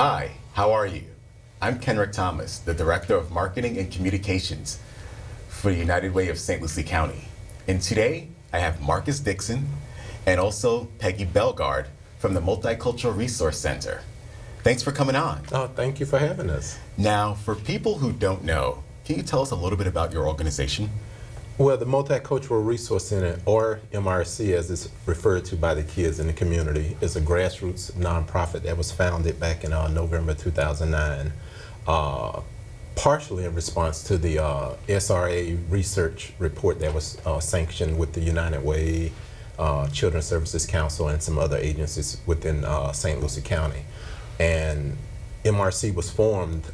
Hi, how are you? I'm Kenrick Thomas, the Director of Marketing and Communications for United Way of St. Lucie County. And today, I have Marcus Dixon and also Peggy Bellegarde from the Multicultural Resource Center. Thanks for coming on. Oh, thank you for having us. Now, for people who don't know, can you tell us a little bit about your organization? Well, the Multicultural Resource Center, or MRC as it's referred to by the kids in the community, is a grassroots nonprofit that was founded back in November 2009, partially in response to the SRA research report that was sanctioned with the United Way, Children's Services Council, and some other agencies within St. Lucie County. And MRC was formed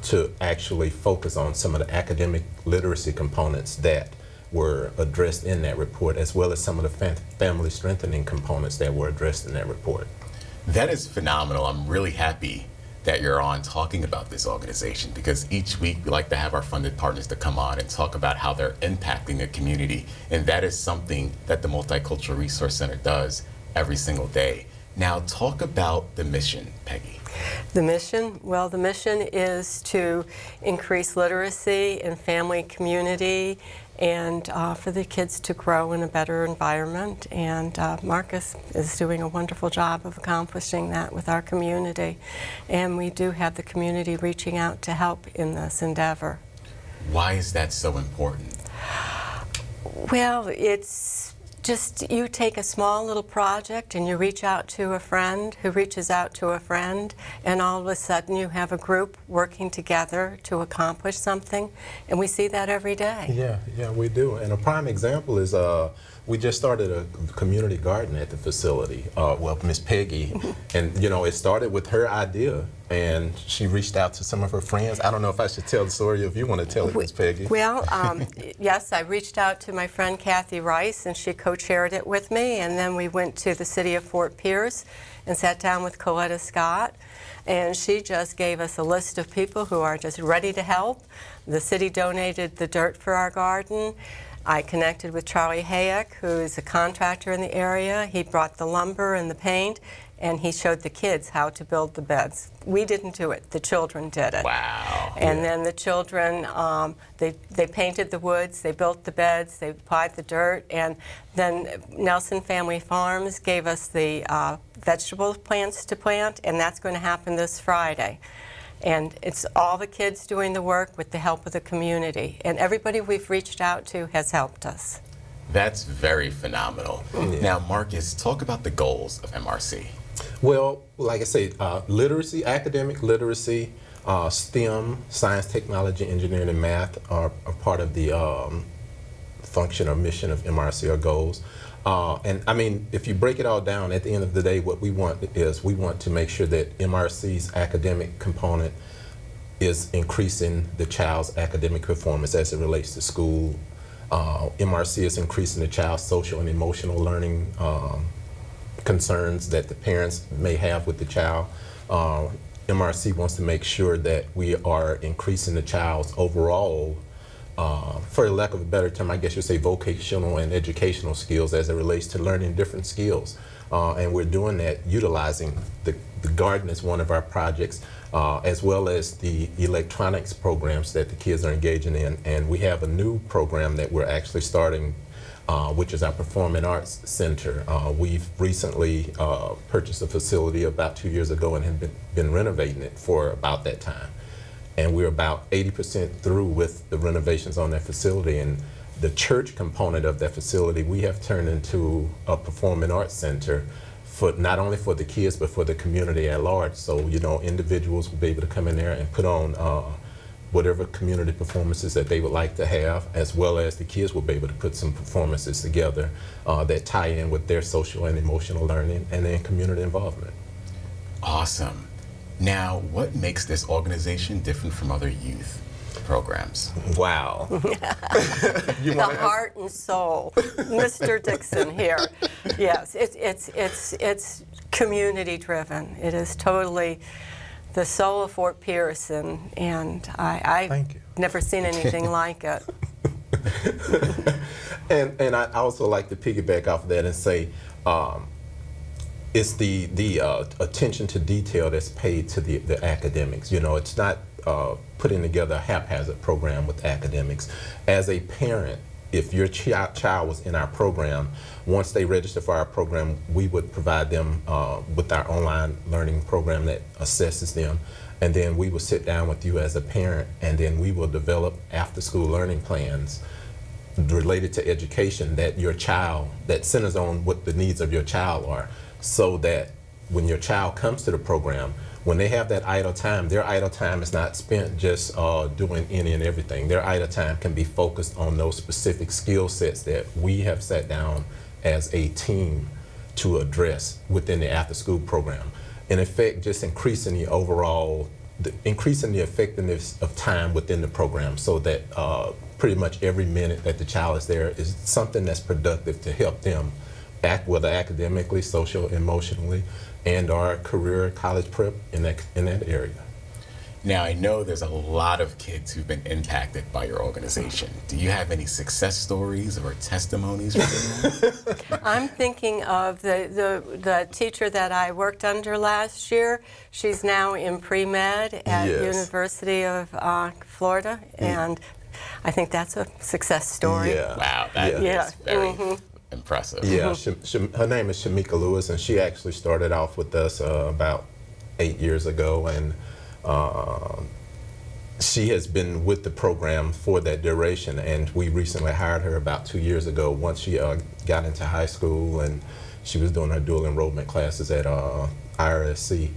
to actually focus on some of the academic literacy components that were addressed in that report, as well as some of the family strengthening components that were addressed in that report. That is phenomenal. I'm really happy that you're on talking about this organization, because each week we like to have our funded partners to come on and talk about how they're impacting the community, and that is something that the Multicultural Resource Center does every single day. Now talk about the mission, Peggy. The mission? Well, the mission is to increase literacy in family community and for the kids to grow in a better environment. And Marcus is doing a wonderful job of accomplishing that with our community. And we do have the community reaching out to help in this endeavor. Why is that so important? Well, it's just you take a small little project and you reach out to a friend who reaches out to a friend, and all of a sudden you have a group working together to accomplish something, and we see that every day. Yeah, we do. And a prime example is we just started a community garden at the facility. Well, Miss Peggy, and it started with her idea, and she reached out to some of her friends. I don't know if I should tell the story, if you want to tell it, Miss Peggy. Well, yes, I reached out to my friend Kathy Rice, and she co-chaired it with me, and then we went to the city of Fort Pierce and sat down with Coletta Scott, and she just gave us a list of people who are just ready to help. The city donated the dirt for our garden. I connected with Charlie Hayek, who is a contractor in the area. He brought the lumber and the paint, and he showed the kids how to build the beds. We didn't do it, the children did it. Wow. And then the children, they painted the woods, they built the beds, they applied the dirt, and then Nelson Family Farms gave us the vegetable plants to plant, and that's going to happen this Friday. And it's all the kids doing the work with the help of the community. And everybody we've reached out to has helped us. That's very phenomenal. Yeah. Now, Marcus, talk about the goals of MRC. Well, like I say, literacy, academic literacy, STEM, science, technology, engineering, and math are part of the function or mission of MRC, or goals. And I mean, if you break it all down, at the end of the day, what we want to make sure that MRC's academic component is increasing the child's academic performance as it relates to school. MRC is increasing the child's social and emotional learning concerns that the parents may have with the child. MRC wants to make sure that we are increasing the child's overall, for lack of a better term, I guess you'd say vocational and educational skills as it relates to learning different skills. And we're doing that utilizing the garden as one of our projects, as well as the electronics programs that the kids are engaging in. And we have a new program that we're actually starting, which is our Performing Arts Center. We've recently purchased a facility about 2 years ago and have been renovating it for about that time. And we're about 80% through with the renovations on that facility. And the church component of that facility, we have turned into a performing arts center for not only for the kids, but for the community at large. So, individuals will be able to come in there and put on whatever community performances that they would like to have, as well as the kids will be able to put some performances together that tie in with their social and emotional learning and then community involvement. Awesome. Now, what makes this organization different from other youth programs? Wow. The heart and soul. Mr. Dixon here. Yes, it's community driven. It is totally the soul of Fort Pierce, and I've never seen anything like it. And I also like to piggyback off of that and say, It's the attention to detail that's paid to the academics. You know, it's not putting together a haphazard program with academics. As a parent, if your child was in our program, once they register for our program, we would provide them with our online learning program that assesses them. And then we will sit down with you as a parent, and then we will develop after-school learning plans related to education that centers on what the needs of your child are, so that when your child comes to the program, when they have that idle time, their idle time is not spent just doing any and everything. Their idle time can be focused on those specific skill sets that we have sat down as a team to address within the after-school program. In effect, just increasing the effectiveness of time within the program, so that pretty much every minute that the child is there is something that's productive to help them act, whether academically, social, emotionally, and our career, college prep in that area. Now, I know there's a lot of kids who've been impacted by your organization. Do you have any success stories or testimonies for them? I'm thinking of the teacher that I worked under last year. She's now in pre-med at Yes. University of Florida, and I think that's a success story. Yeah. Wow, that Yeah. is very impressive. Yeah, her name is Shamika Lewis, and she actually started off with us about 8 years ago, and she has been with the program for that duration, and we recently hired her about 2 years ago once she got into high school and she was doing her dual enrollment classes at IRSC.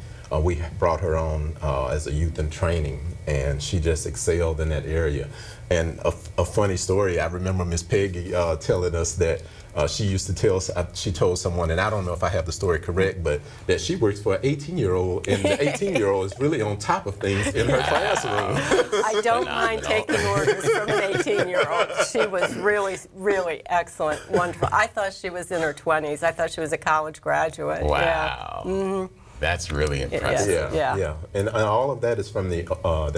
We brought her on as a youth in training, and she just excelled in that area. And a funny story, I remember Miss Peggy telling us that she used to tell, she told someone, and I don't know if I have the story correct, but that she works for an 18-year-old, and the 18-year-old is really on top of things in her classroom. I don't mind taking orders from an 18-year-old. She was really, really excellent, wonderful. I thought she was in her 20s. I thought she was a college graduate. Wow. Yeah. That's really impressive. Yeah. And all of that is from the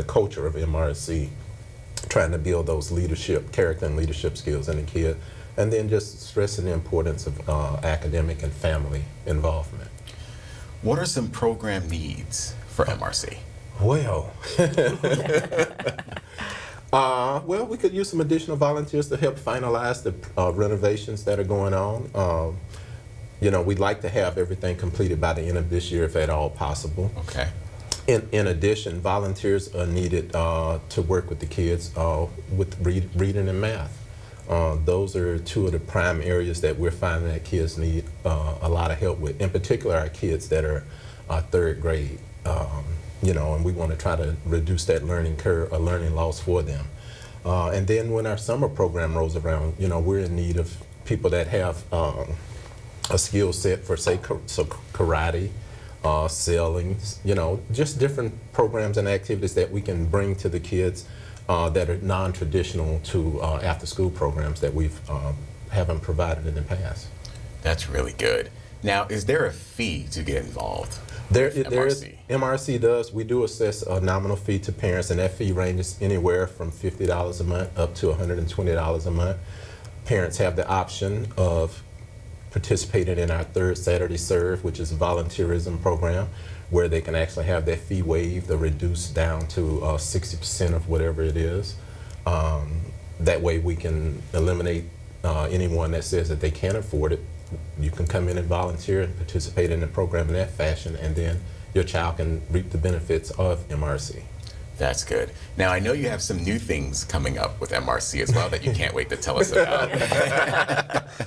culture of MRC, trying to build those character and leadership skills in the kid, and then just stressing the importance of academic and family involvement. What are some program needs for MRC? Well, well, we could use some additional volunteers to help finalize the renovations that are going on. You know, we'd like to have everything completed by the end of this year, if at all possible. Okay. In addition, volunteers are needed to work with the kids with reading and math. Those are two of the prime areas that we're finding that kids need a lot of help with. In particular, our kids that are third grade. You know, and we want to try to reduce that learning curve, learning loss for them. And then when our summer program rolls around, you know, we're in need of people that have a skill set for, say, karate, sailing, you know, just different programs and activities that we can bring to the kids that are non-traditional to after-school programs that we've haven't provided in the past. That's really good. Now, is there a fee to get involved? There is. MRC does. We do assess a nominal fee to parents, and that fee ranges anywhere from $50 a month up to $120 a month. Parents have the option of participating in our Third Saturday Serve, which is a volunteerism program, where they can actually have their fee waived or reduced down to 60% of whatever it is. That way we can eliminate anyone that says that they can't afford it. You can come in and volunteer and participate in the program in that fashion, and then your child can reap the benefits of MRC. That's good. Now, I know you have some new things coming up with MRC as well that you can't wait to tell us about.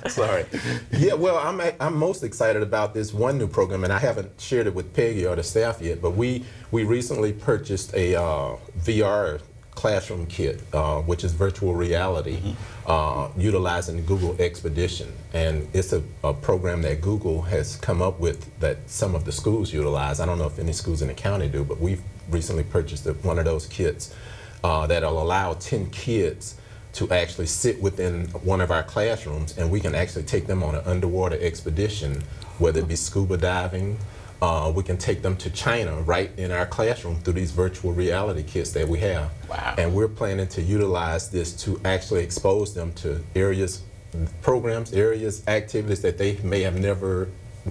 Sorry. Yeah, well, I'm most excited about this one new program, and I haven't shared it with Peggy or the staff yet, but we recently purchased a VR classroom kit, which is virtual reality, utilizing Google Expedition. And it's a program that Google has come up with that some of the schools utilize. I don't know if any schools in the county do, but we've recently purchased one of those kits that'll allow 10 kids to actually sit within one of our classrooms, and we can actually take them on an underwater expedition, whether it be scuba diving. We can take them to China right in our classroom through these virtual reality kits that we have. Wow. And we're planning to utilize this to actually expose them to areas, programs, areas, activities that they may have never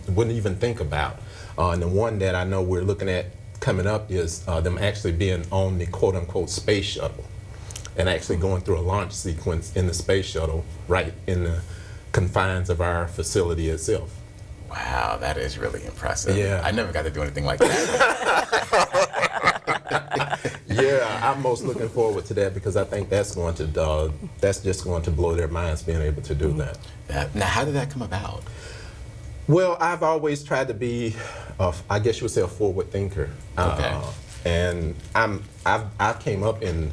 wouldn't even think about. And the one that I know we're looking at coming up is them actually being on the quote-unquote space shuttle and actually going through a launch sequence in the space shuttle right in the confines of our facility itself. Wow, that is really impressive. Yeah. I never got to do anything like that. Yeah, I'm most looking forward to that because I think that's going to that's just going to blow their minds being able to do that. Now, how did that come about? Well, I've always tried to be, I guess you would say, a forward thinker. Okay. And I've came up in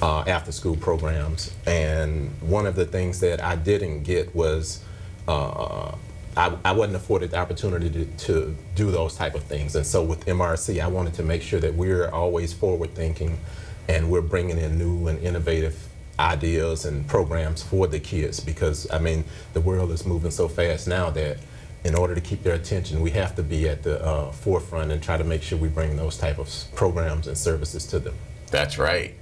after school programs, and one of the things that I didn't get was I wasn't afforded the opportunity to do those type of things. And so with MRC, I wanted to make sure that we're always forward thinking and we're bringing in new and innovative ideas and programs for the kids, because I mean the world is moving so fast now that in order to keep their attention, we have to be at the forefront and try to make sure we bring those type of programs and services to them. That's right.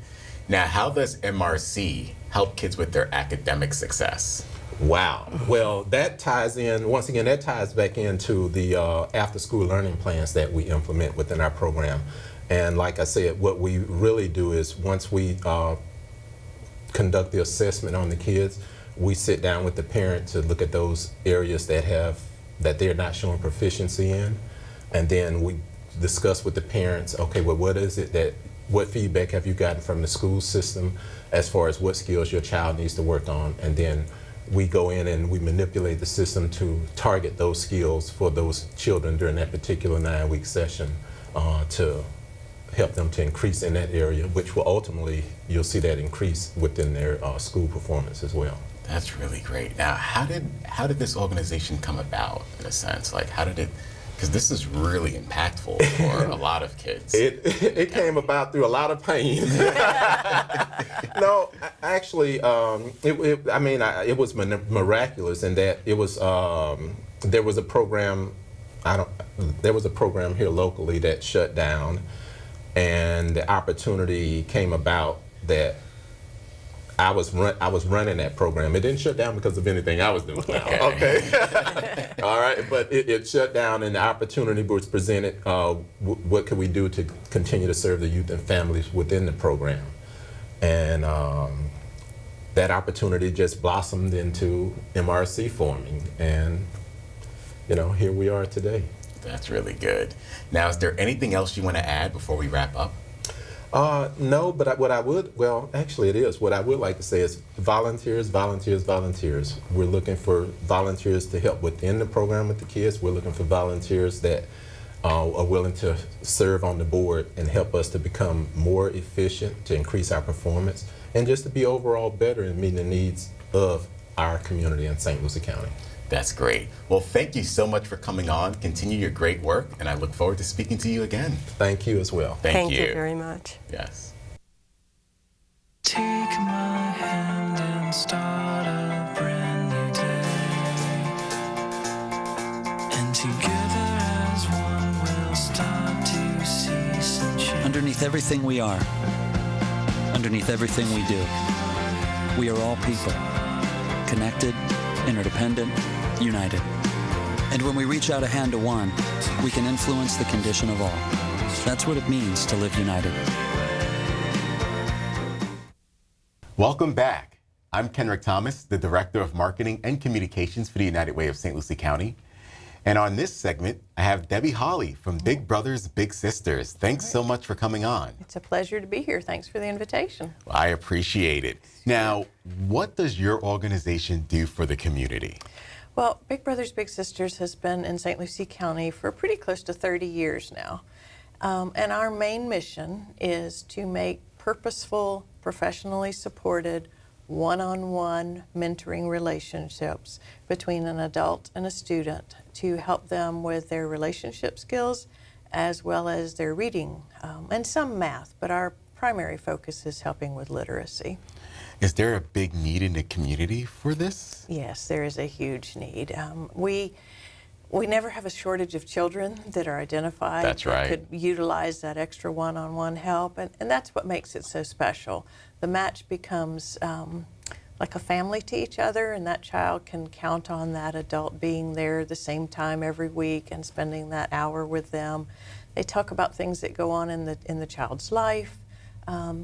Now, how does MRC help kids with their academic success? Wow. Well, that ties in, once again, that ties back into the after-school learning plans that we implement within our program. And like I said, what we really do is once we conduct the assessment on the kids, we sit down with the parent to look at those areas that they're not showing proficiency in. And then we discuss with the parents, okay, well, what feedback have you gotten from the school system as far as what skills your child needs to work on? And then we go in and we manipulate the system to target those skills for those children during that particular 9-week session to help them to increase in that area, which will ultimately, you'll see that increase within their school performance as well. That's really great. Now, how did this organization come about, in a sense? Like, how did it, because this is really impactful for a lot of kids. It came about through a lot of pain. No, actually, it was miraculous in that it was there was a program here locally that shut down, and the opportunity came about that I was running that program. It didn't shut down because of anything I was doing. Okay. All right, but it shut down, and the opportunity was presented. What could we do to continue to serve the youth and families within the program? And that opportunity just blossomed into MRC forming, and here we are today. That's really good. Now, is there anything else you want to add before we wrap up? No, but what I would like to say is volunteers, volunteers, volunteers. We're looking for volunteers to help within the program with the kids. We're looking for volunteers that are willing to serve on the board and help us to become more efficient, to increase our performance, and just to be overall better in meeting the needs of our community in St. Lucie County. That's great. Well, thank you so much for coming on. Continue your great work, and I look forward to speaking to you again. Thank you as well. Thank you very much. Yes. Take my hand and start a brand new day. And together as one we'll start to see some change. Underneath everything we are, underneath everything we do, we are all people, connected, interdependent, united. And when we reach out a hand to one, we can influence the condition of all. That's what it means to live united. Welcome back. I'm Kenrick Thomas, the Director of Marketing and Communications for the United Way of St. Lucie County. And on this segment, I have Debbie Hawley from Big Brothers Big Sisters. Thanks so much for coming on. It's a pleasure to be here. Thanks for the invitation. Well, I appreciate it. Now, what does your organization do for the community? Well, Big Brothers Big Sisters has been in St. Lucie County for pretty close to 30 years now. And our main mission is to make purposeful, professionally supported, one-on-one mentoring relationships between an adult and a student to help them with their relationship skills as well as their reading and some math, but our primary focus is helping with literacy. Is there a big need in the community for this? Yes, there is a huge need. We never have a shortage of children that are identified. That's right. That could utilize that extra one-on-one help, and that's what makes it so special. The match becomes like a family to each other, and that child can count on that adult being there the same time every week and spending that hour with them. They talk about things that go on in the child's life,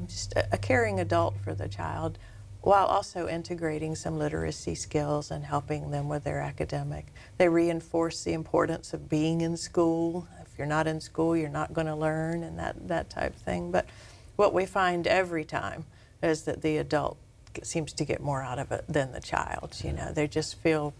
just a caring adult for the child, while also integrating some literacy skills and helping them with their academic. They reinforce the importance of being in school. If you're not in school, you're not going to learn, and that type of thing. But what we find every time is that the adult seems to get more out of it than the child. You know, they just feel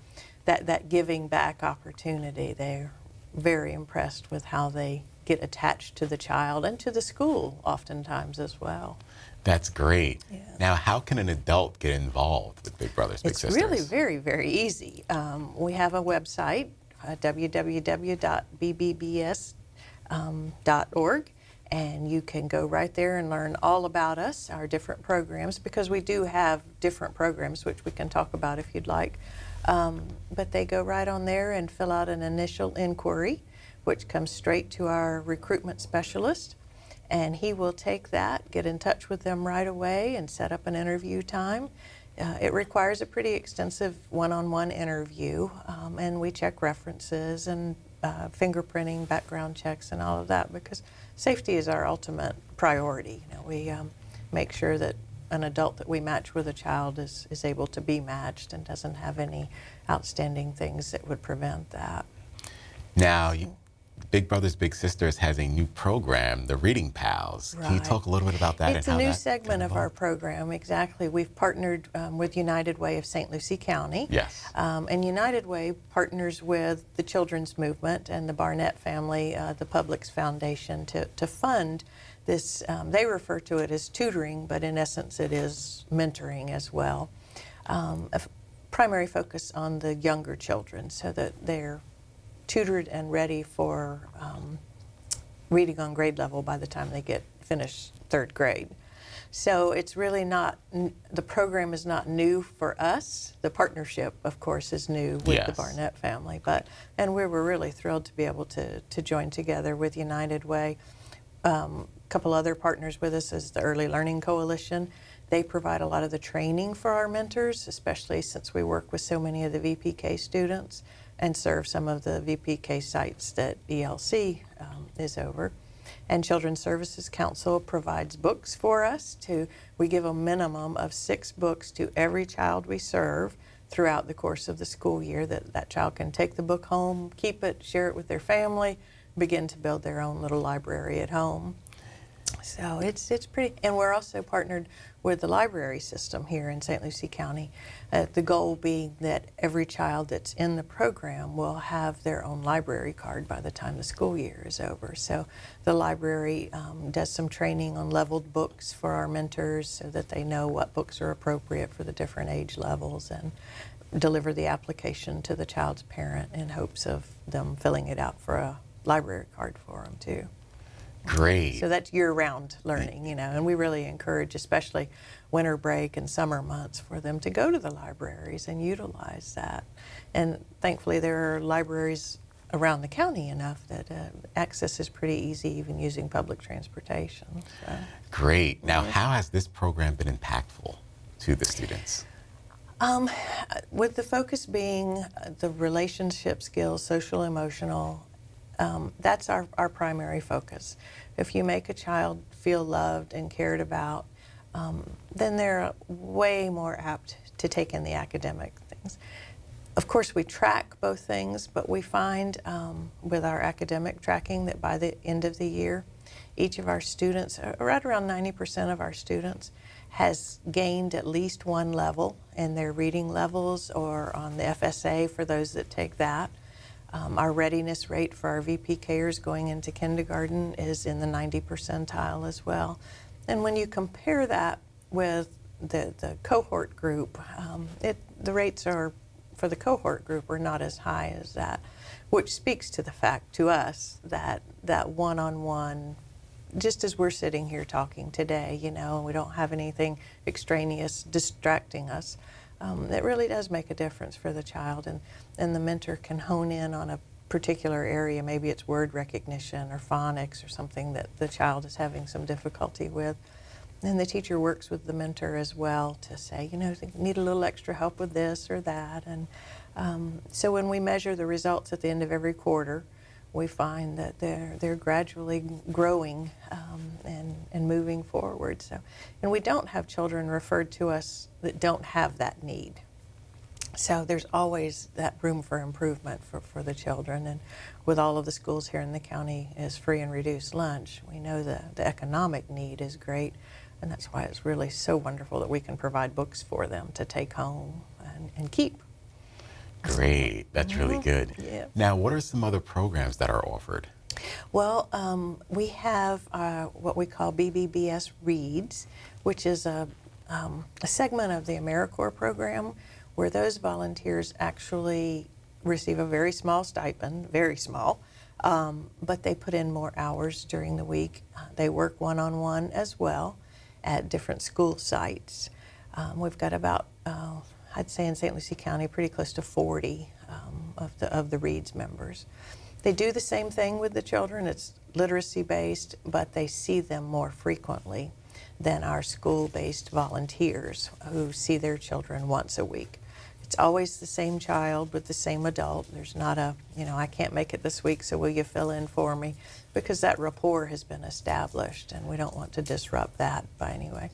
that giving back opportunity. They're very impressed with how they get attached to the child and to the school oftentimes as well. That's great. Yeah. Now, how can an adult get involved with Big Brothers Big It's Sisters? really very, very easy. We have a website, www.bbbs.org, and you can go right there and learn all about us, our different programs, because we do have different programs, which we can talk about if you'd like. But they go right on there and fill out an initial inquiry, which comes straight to our recruitment specialist. And he will take that, get in touch with them right away, and set up an interview time. It requires a pretty extensive one-on-one interview, and we check references and fingerprinting, background checks, and all of that, because safety is our ultimate priority. You know, we make sure that an adult that we match with a child is able to be matched and doesn't have any outstanding things that would prevent that. Now, Big Brothers Big Sisters has a new program, the Reading Pals. Can you Right. talk a little bit about that? It's and a how new that segment got of our involved? program, exactly. We've partnered with United Way of St. Lucie County. Yes. And United Way partners with the Children's Movement and the Barnett family, the Publix Foundation, to fund this. They refer to it as tutoring, but in essence it is mentoring as well. Primary focus on the younger children so that they're tutored and ready for reading on grade level by the time they finish third grade. So it's really not, the program is not new for us. The partnership, of course, is new with the Yes. Barnett family. And we were really thrilled to be able to join together with United Way. A couple other partners with us is the Early Learning Coalition. They provide a lot of the training for our mentors, especially since we work with so many of the VPK students and serve some of the VPK sites that ELC is over. And Children's Services Council provides books for us. We give a minimum of 6 books to every child we serve throughout the course of the school year, that child can take the book home, keep it, share it with their family, begin to build their own little library at home. So it's pretty, and we're also partnered with the library system here in St. Lucie County. The goal being that every child that's in the program will have their own library card by the time the school year is over. So the library does some training on leveled books for our mentors so that they know what books are appropriate for the different age levels, and deliver the application to the child's parent in hopes of them filling it out for a library card for them too. Great. So that's year-round learning, you know, and we really encourage, especially winter break and summer months, for them to go to the libraries and utilize that. And thankfully there are libraries around the county enough that access is pretty easy, even using public transportation. So. Great. Now, how has this program been impactful to the students? With the focus being the relationship skills, social, emotional, that's our primary focus. If you make a child feel loved and cared about, then they're way more apt to take in the academic things. Of course, we track both things, but we find with our academic tracking that by the end of the year, each of our students, right around 90% of our students, has gained at least one level in their reading levels or on the FSA for those that take that. Our readiness rate for our VPKers going into kindergarten is in the 90 percentile as well. And when you compare that with the cohort group, the rates are, for the cohort group, are not as high as that, which speaks to the fact to us that one-on-one, just as we're sitting here talking today, you know, we don't have anything extraneous distracting us. It really does make a difference for the child, and the mentor can hone in on a particular area. Maybe it's word recognition or phonics or something that the child is having some difficulty with. And the teacher works with the mentor as well to say, you know, they need a little extra help with this or that. And so when we measure the results at the end of every quarter, we find that they're gradually growing and moving forward. So, and we don't have children referred to us that don't have that need. So there's always that room for improvement for the children. And with all of the schools here in the county is free and reduced lunch, we know the economic need is great. And that's why it's really so wonderful that we can provide books for them to take home and keep. Great. That's really good. Yeah. Now, what are some other programs that are offered? Well, we have what we call BBBS Reads, which is a segment of the AmeriCorps program where those volunteers actually receive a very small stipend, very small, but they put in more hours during the week. They work one-on-one as well at different school sites. We've got about, I'd say in St. Lucie County, pretty close to 40 of the Reads members. They do the same thing with the children. It's literacy-based, but they see them more frequently than our school-based volunteers who see their children once a week. It's always the same child with the same adult. There's not a, you know, I can't make it this week, so will you fill in for me? Because that rapport has been established, and we don't want to disrupt that by any way.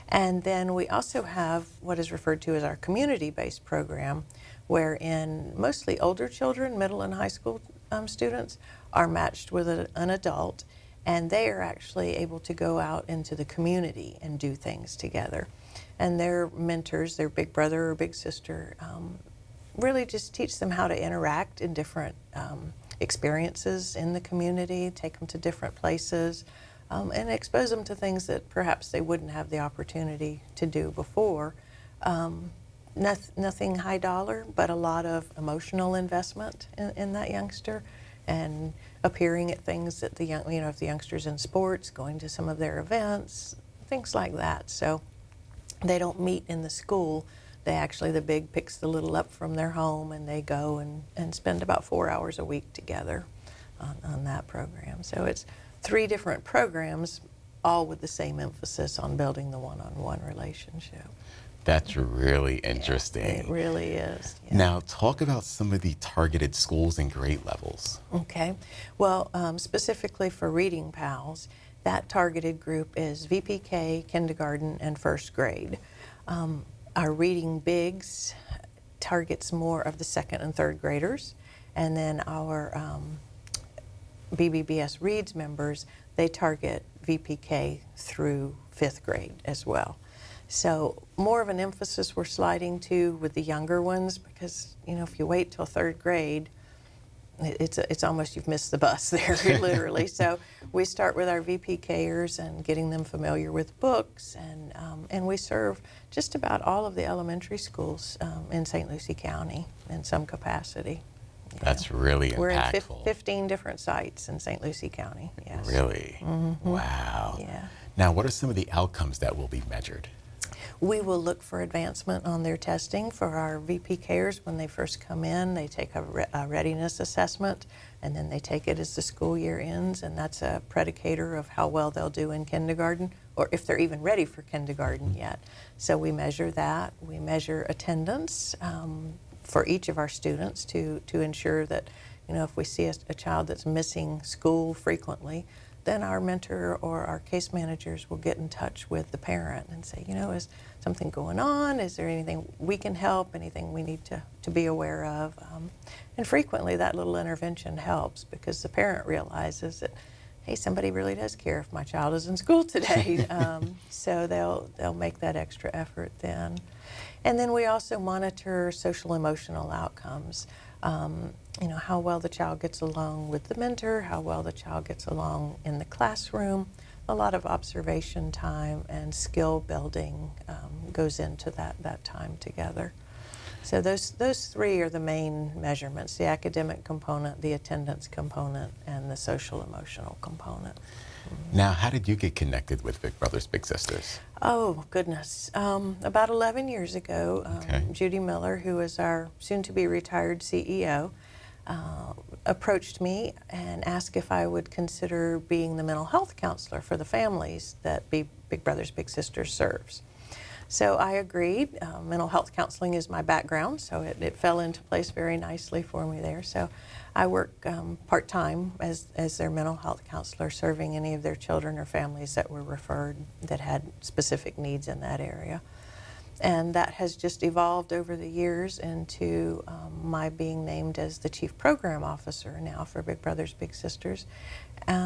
And then we also have what is referred to as our community-based program, wherein mostly older children, middle and high school students, are matched with an adult, and they are actually able to go out into the community and do things together. And their mentors, their big brother or big sister, really just teach them how to interact in different experiences in the community, take them to different places, and expose them to things that perhaps they wouldn't have the opportunity to do before. Nothing high dollar, but a lot of emotional investment in that youngster, and appearing at things that the young, you know, if the youngster's in sports, going to some of their events, things like that. So they don't meet in the school. They actually, the big picks the little up from their home, and they go and spend about 4 hours a week together on that program. So it's 3 different programs, all with the same emphasis on building the one-on-one relationship. That's really interesting. It really is. Yeah. Now, talk about some of the targeted schools and grade levels. Okay. Well, specifically for Reading Pals, that targeted group is VPK, kindergarten, and first grade. Our Reading Bigs targets more of the second and third graders, and then our BBBS Reads members, they target VPK through 5th grade as well. So more of an emphasis we're sliding to with the younger ones, because, you know, if you wait till 3rd grade, it's almost you've missed the bus there, literally. So we start with our VPKers and getting them familiar with books, and we serve just about all of the elementary schools in St. Lucie County in some capacity. Yeah. That's really We're in impactful. 15 different sites in St. Lucie County, yes. Really? Mm-hmm. Wow. Yeah. Now, what are some of the outcomes that will be measured? We will look for advancement on their testing for our VPKers when they first come in. They take a readiness assessment, and then they take it as the school year ends, and that's a predicator of how well they'll do in kindergarten, or if they're even ready for kindergarten yet. So we measure that. We measure attendance for each of our students to ensure that, you know, if we see a child that's missing school frequently, then our mentor or our case managers will get in touch with the parent and say, you know, is something going on? Is there anything we can help? Anything we need to be aware of? And frequently that little intervention helps, because the parent realizes that, hey, somebody really does care if my child is in school today. So they'll make that extra effort then. And then we also monitor social emotional outcomes. You know, how well the child gets along with the mentor, how well the child gets along in the classroom. A lot of observation time and skill building goes into that time together. So those 3 are the main measurements: the academic component, the attendance component, and the social emotional component. Now, how did you get connected with Big Brothers Big Sisters? Oh, goodness. About 11 years ago, Okay. Judy Miller, who is our soon-to-be retired CEO, approached me and asked if I would consider being the mental health counselor for the families that Big Brothers Big Sisters serves. So I agreed. Mental health counseling is my background, so it fell into place very nicely for me there. So I work part-time as their mental health counselor, serving any of their children or families that were referred that had specific needs in that area. And that has just evolved over the years into my being named as the Chief Program Officer now for Big Brothers Big Sisters,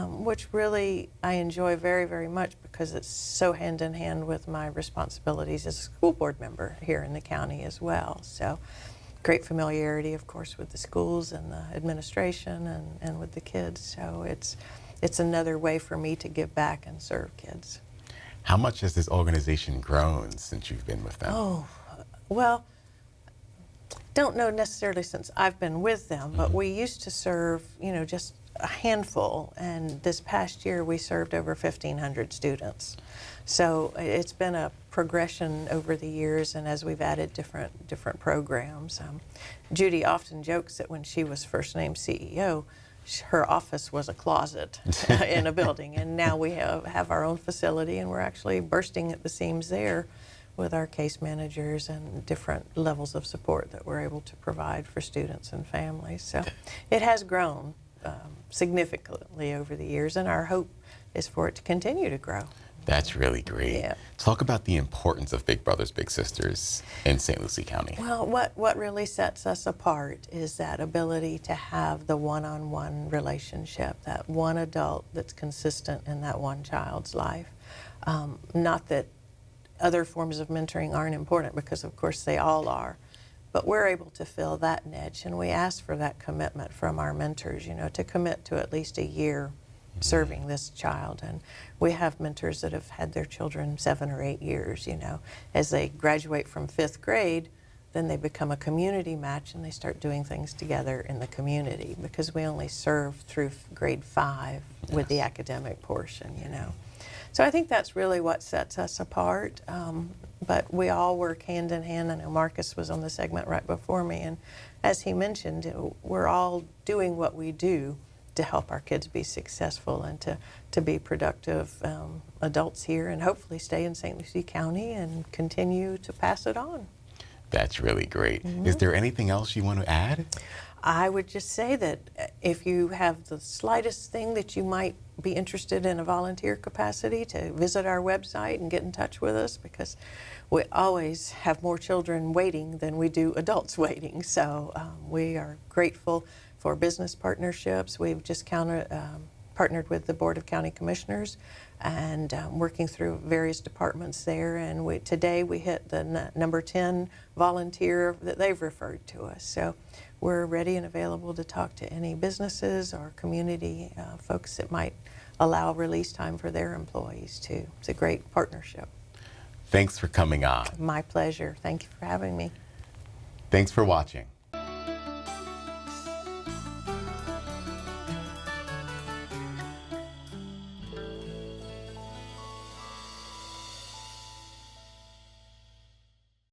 which really I enjoy very, very much because it's so hand in hand with my responsibilities as a school board member here in the county as well. So great familiarity, of course, with the schools and the administration and with the kids. So it's another way for me to give back and serve kids. How much has this organization grown since you've been with them? Oh, well, don't know necessarily since I've been with them, but we used to serve, just a handful, and this past year we served over 1,500 students. So it's been a progression over the years, and as we've added different programs. Judy often jokes that when she was first named CEO, her office was a closet in a building, and now we have our own facility, and we're actually bursting at the seams there with our case managers and different levels of support that we're able to provide for students and families. So it has grown significantly over the years, and our hope is for it to continue to grow. That's really great. Yeah. Talk about the importance of Big Brothers Big Sisters in St. Lucie County. Well, what really sets us apart is that ability to have the one-on-one relationship, that one adult that's consistent in that one child's life. Not that other forms of mentoring aren't important, because of course they all are, but we're able to fill that niche, and we ask for that commitment from our mentors, to commit to at least a year serving this child. And we have mentors that have had their children 7 or 8 years. As they graduate from 5th grade, then they become a community match and they start doing things together in the community, because we only serve through grade 5 with the academic portion. So I think that's really what sets us apart. But we all work hand in hand. I know Marcus was on the segment right before me, and as he mentioned, we're all doing what we do to help our kids be successful and to be productive adults here, and hopefully stay in St. Lucie County and continue to pass it on. That's really great. Is there anything else you want to add? I would just say that if you have the slightest thing that you might be interested in a volunteer capacity, to visit our website and get in touch with us, because we always have more children waiting than we do adults waiting. So we are grateful for business partnerships. We've just partnered with the Board of County Commissioners and working through various departments there. And today we hit the number 10 volunteer that they've referred to us. So we're ready and available to talk to any businesses or community folks that might allow release time for their employees too. It's a great partnership. Thanks for coming on. My pleasure. Thank you for having me. Thanks for watching.